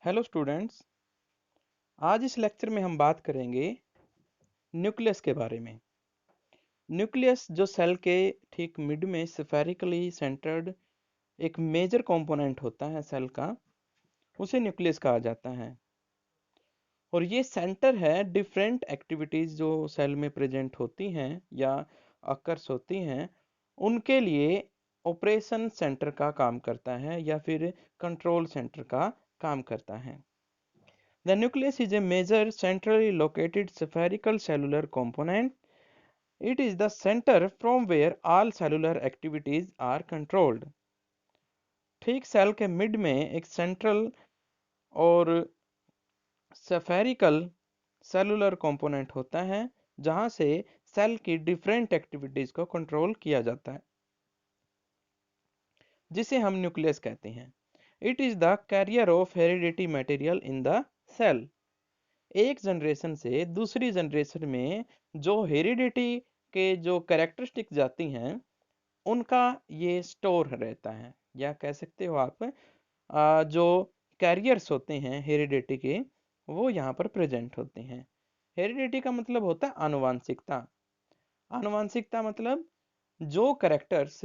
Hello students. आज इस lecture में हम बात करेंगे न्यूक्लियस के बारे में। न्यूक्लियस जो सेल के ठीक मिड में स्फेरिकली सेंटर्ड एक मेजर कंपोनेंट होता है सेल का, उसे न्यूक्लियस कहा जाता है। और ये सेंटर है डिफरेंट एक्टिविटीज जो सेल में प्रेजेंट होती हैं या अकर्स होती हैं, उनके लिए ऑपरेशन सेंटर का काम करता है या फिर कंट्रोल सेंटर का काम करता है। The nucleus is a major centrally located spherical cellular component. It is the center from where all cellular activities are controlled. ठीक सेल के मिड में एक सेंट्रल और स्फेरिकल सेलुलर कंपोनेंट होता है जहां से सेल की डिफरेंट एक्टिविटीज को कंट्रोल किया जाता है, जिसे हम न्यूक्लियस कहते हैं। It is the carrier of heredity material in the cell. एक जनरेशन से दूसरी जनरेशन में जो हेरिडिटी के जो कैरेक्टरिस्टिक जाती हैं, उनका ये स्टोर रहता है, या कह सकते हो आप जो कैरियर्स होते हैं हेरिडिटी के, वो यहाँ पर प्रेजेंट होते हैं। हेरिडिटी का मतलब होता है आनुवांशिकता। आनुवांशिकता मतलब जो कैरेक्टर्स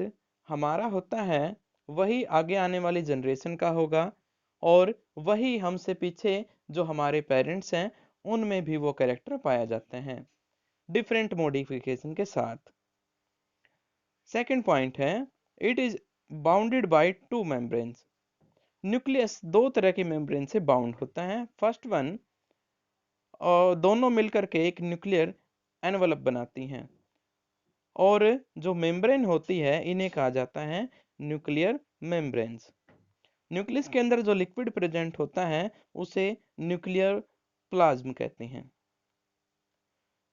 हमारा होता है वही आगे आने वाली जनरेशन का होगा, और वही हमसे पीछे जो हमारे पेरेंट्स हैं उनमें भी वो कैरेक्टर पाया जाते हैं डिफरेंट मॉडिफिकेशन के साथ। सेकंड पॉइंट है, it is bounded by two membranes. Nucleus दो तरह के मेम्ब्रेन से बाउंड होता है। फर्स्ट वन, और दोनों मिलकर के एक न्यूक्लियर एनवलप बनाती हैं, और जो मेम्ब्रेन होती है इन्हें कहा जाता है न्यूक्लियर मेम्ब्रेन्स। न्यूक्लियस के अंदर जो लिक्विड प्रेजेंट होता है उसे न्यूक्लियर प्लाज्म कहते हैं।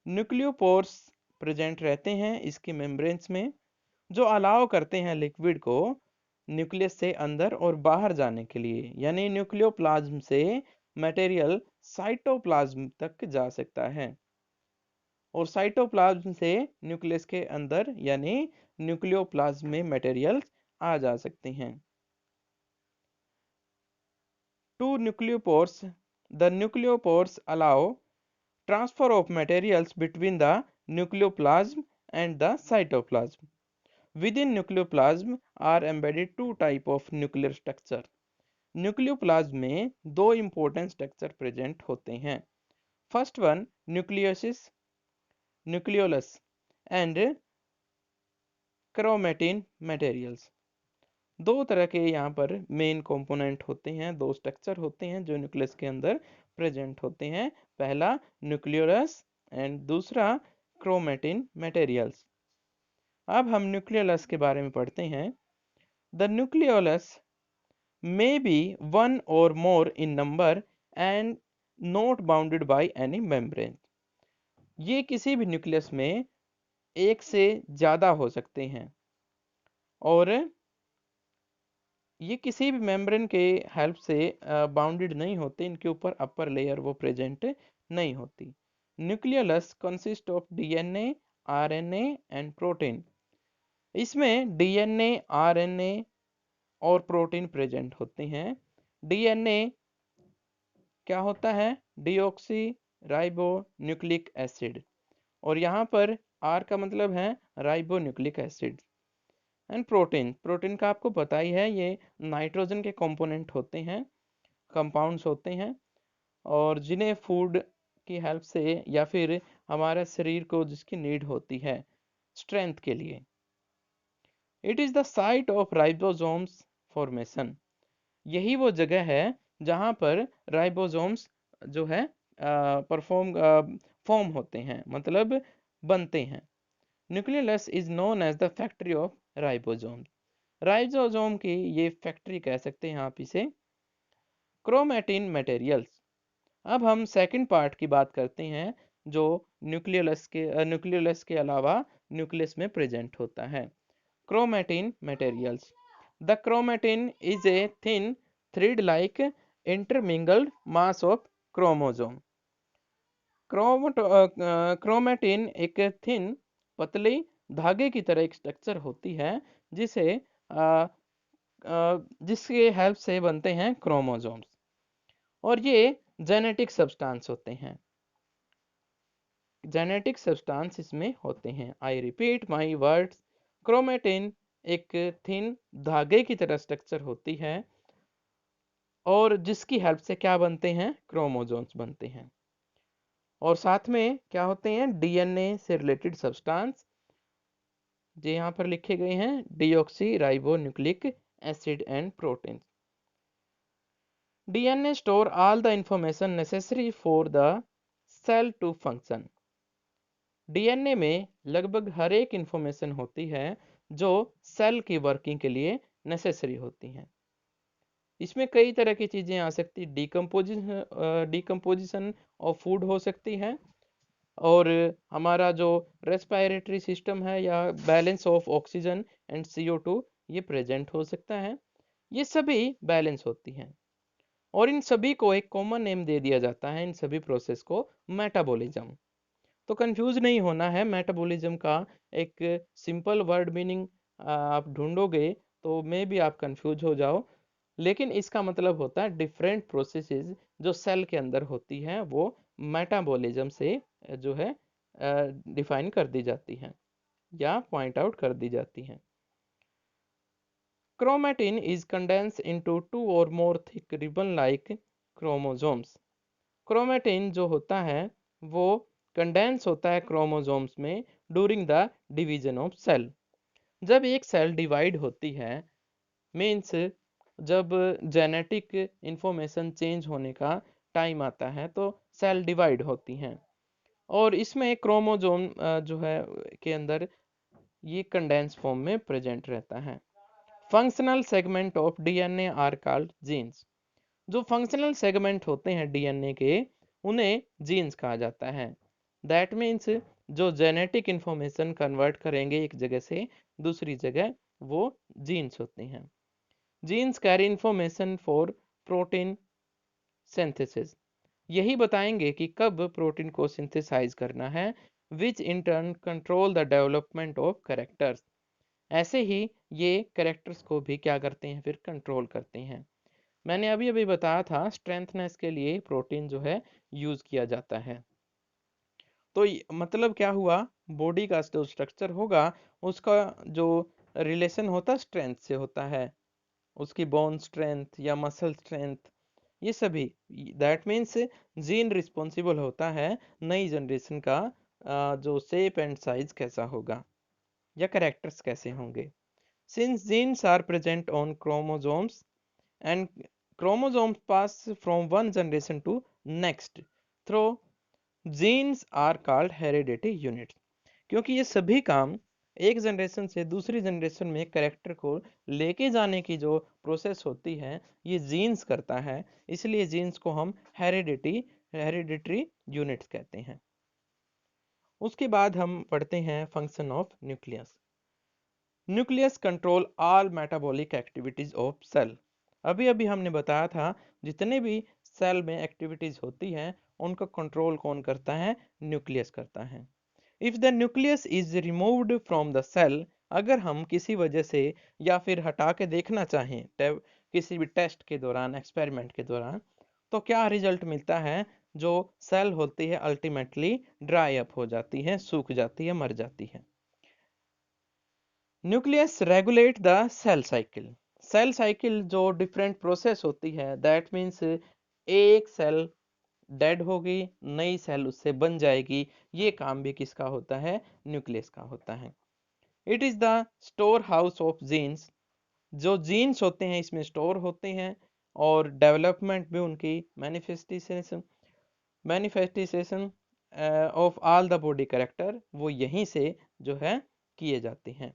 न्यूक्लियोपोर्स प्रेजेंट रहते हैं इसके मेम्ब्रेन्स में, जो अलाउ करते हैं लिक्विड को न्यूक्लियस से अंदर और बाहर जाने के लिए, यानी न्यूक्लियोप्लाज्म से मटेरियल साइटोप्लाज्म तक जा सकता है, और साइटोप्लाज्म से न्यूक्लियस के अंदर यानी न्यूक्लियोप्लाज्म में मटेरियल्स आ जा सकते हैं। To nucleopores, the nucleopores allow transfer of materials between the nucleoplasm and the cytoplasm. Within nucleoplasm are embedded two type of nuclear structure. Nucleoplasm में दो इंपॉर्टेंट स्ट्रक्चर प्रेजेंट होते हैं। First one nucleosis, nucleolus and chromatin materials. दो तरह के यहाँ पर main component होते हैं, दो स्ट्रक्चर होते हैं जो न्यूक्लियस के अंदर प्रेजेंट होते हैं। पहला न्यूक्लियोलस एंड दूसरा क्रोमेटिन मटेरियल्स। अब हम न्यूक्लियोलस के बारे में पढ़ते हैं। The nucleolus may be one और more in number and not bounded by any membrane. ये किसी भी न्यूक्लियस में एक से ज्यादा हो सकते हैं, और ये किसी भी मेम्ब्रेन के हेल्प से बाउंडेड नहीं होते, इनके ऊपर अपर लेयर वो प्रेजेंट नहीं होती। Nucleolus consist of DNA, RNA and protein. इसमें डीएनए, आरएनए और प्रोटीन प्रेजेंट होते हैं। डीएनए क्या होता है? डीऑक्सी राइबो न्यूक्लिक एसिड, और यहाँ पर आर का मतलब है ribo nucleic acid. And protein, protein का आपको पता ही है, ये नाइट्रोजन के कंपोनेंट होते हैं, कंपाउंड्स होते हैं, और जिन्हें फूड की हेल्प से या फिर हमारे शरीर को जिसकी नीड होती है स्ट्रेंथ के लिए। It is the site of ribosomes formation. यही वो जगह है जहाँ पर राइबोसोम्स जो है फॉर्म होते हैं, मतलब बनते हैं। Nucleolus is known as the factory of ribosome. Ribosome की ये फैक्ट्री कह सकते हैं आप इसे। Chromatin materials. अब हम सेकंड पार्ट की बात करते हैं जो न्यूक्लियोलस के अलावा न्यूक्लियस में प्रेजेंट होता है। Chromatin materials. The chromatin is a thin thread like intermingled mass of chromosome. Chromatin एक थिन पतली धागे की तरह एक स्ट्रक्चर होती है जिसे जिसके हेल्प से बनते हैं क्रोमोसोम्स। और ये जेनेटिक सब्सटेंस होते हैं, जेनेटिक सब्सटेंस इसमें होते हैं। I repeat my words, chromatin एक थिन धागे की तरह स्ट्रक्चर होती है और जिसकी हेल्प से क्या बनते हैं, क्रोमोसोम्स बनते हैं। और साथ में क्या होते हैं, डीएनए से रिलेटेड सब्सटेंस, जो यहाँ पर लिखे गए हैं, deoxy ribo nucleic acid and protein. DNA store all the information necessary for the cell to function. DNA में लगभग हर एक इंफॉर्मेशन होती है जो सेल की वर्किंग के लिए नेसेसरी होती हैं। इसमें कई तरह की चीजें आ सकती, डिकम्पोजिशन ऑफ फूड हो सकती है, और हमारा जो रेस्पिरेटरी सिस्टम है या balance of oxygen and CO2 ये प्रेजेंट हो सकता है। ये सभी बैलेंस होती हैं और इन सभी को एक कॉमन नेम दे दिया जाता है, इन सभी प्रोसेस को मेटाबॉलिज्म। तो कंफ्यूज नहीं होना है, मेटाबॉलिज्म का एक सिंपल वर्ड मीनिंग आप ढूंढोगे तो मे भी आप कंफ्यूज हो जाओ, लेकिन इसका मतलब होता है डिफरेंट प्रोसेसेस जो सेल के अंदर होती हैं वो मेटाबॉलिज्म से जो है डिफाइन कर दी जाती हैं या पॉइंट आउट कर दी जाती हैं। Chromatin is condense into 2 or more thick ribbon like chromosomes. Chromatin जो होता है वो कंडेंस होता है क्रोमोसोम्स में during the division of cell. जब एक सेल डिवाइड होती है, मीन्स जब जेनेटिक इंफॉर्मेशन चेंज होने का टाइम आता है तो सेल डिवाइड होती हैं और इसमें क्रोमोसोम जो है के अंदर ये कंडेंस फॉर्म में प्रेजेंट रहता है। Functional segment of DNA are called genes. जो फंक्शनल सेगमेंट होते हैं डीएनए के उन्हें जीन्स कहा जाता है। दैट मीन्स जो जेनेटिक इंफॉर्मेशन कन्वर्ट करेंगे एक जगह से दूसरी जगह, वो जीन्स होते हैं। Genes carry information for protein synthesis. यही बताएंगे कि कब प्रोटीन को सिंथेसाइज करना है, which in turn control the development of characters. ऐसे ही ये कैरेक्टर्स को भी क्या करते हैं, फिर कंट्रोल करते हैं। मैंने अभी अभी बताया था स्ट्रेंथनेस के लिए प्रोटीन जो है यूज किया जाता है। तो मतलब क्या हुआ, बॉडी का जो स्ट्रक्चर होगा उसका जो रिलेशन होता है स्ट्रेंथ से होता है, उसकी बोन स्ट्रेंथ या मसल स्ट्रेंथ, ये सभी। दैट मीन्स जीन रिस्पॉन्सिबल होता है नई जनरेशन का जो शेप एंड साइज कैसा होगा या कैरेक्टर्स कैसे होंगे। Since genes are present on chromosomes and chromosomes pass from one generation to next through genes are called heredity units। क्योंकि ये सभी काम एक जनरेशन से दूसरी जनरेशन में कैरेक्टर को लेके जाने की जो प्रोसेस होती है ये जीन्स करता है, इसलिए जीन्स को हम हेरिडिटरी यूनिट्स कहते हैं। उसके बाद हम पढ़ते हैं function of nucleus. Nucleus control all metabolic activities of cell. अभी अभी हमने बताया था जितने भी सेल में एक्टिविटीज होती हैं उनका कंट्रोल कौन करता है, न्यूक्लियस करता है। If the nucleus is removed from the cell, अगर हम किसी वजह से या फिर हटा के देखना चाहें किसी भी टेस्ट के दौरान, एक्सपेरिमेंट के दौरान, तो क्या रिजल्ट मिलता है, जो सेल होती है अल्टीमेटली ड्राई अप हो जाती है, सूख जाती है, मर जाती है। Nucleus regulate the cell cycle. Cell cycle जो डिफरेंट प्रोसेस होती है, दैट मीन्स एक सेल डेड होगी, नई सेल उससे बन जाएगी, ये काम भी किसका होता है, न्यूक्लियस का होता है। It is the storehouse of genes. जो जीन्स होते हैं इसमें स्टोर होते हैं और डेवलपमेंट भी उनकी manifestation of all the body character वो यहीं से जो है किए जाते हैं।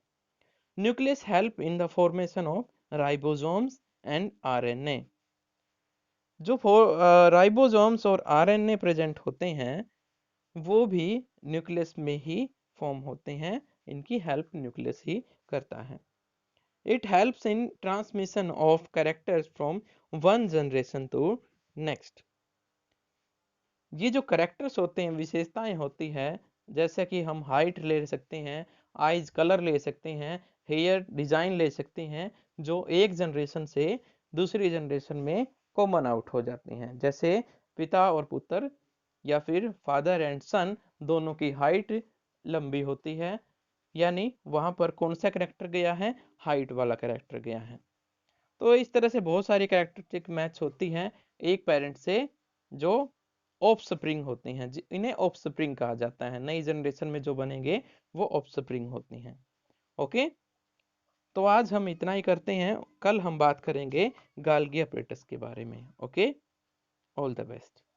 Nucleus help in the formation of ribosomes and RNA. जो राइबोसोम्स और आरएनए प्रेजेंट होते हैं वो भी न्यूक्लियस में ही फॉर्म होते हैं, इनकी हेल्प न्यूक्लियस ही करता है। It helps in transmission of characters from one generation to next. ये जो कैरेक्टर्स होते हैं, विशेषताएं होती है, जैसे कि हम हाइट ले सकते हैं, आईज कलर ले सकते हैं, हेयर डिजाइन ले सकते हैं, जो एक जनरेशन से दूसरी जनरेशन में कॉमन आउट हो जाती हैं। जैसे पिता और पुत्र या फिर फादर एंड सन दोनों की हाइट लंबी होती है, यानी वहां पर कौन सा कैरेक्टर गया है, हाइट वाला कैरेक्टर गया है। तो इस तरह से बहुत सारी कैरेक्टरिस्टिक मैच होती हैं एक पेरेंट से, जो ऑफस्प्रिंग होती हैं, इन्हें ऑफस्प्रिंग कहा जाता है। नई जनरेशन में जो बनेंगे वो ऑफस्प्रिंग होती हैं। ओके, तो आज हम इतना ही करते हैं, कल हम बात करेंगे गाल्गी अपरेटस के बारे में। Okay, all the best.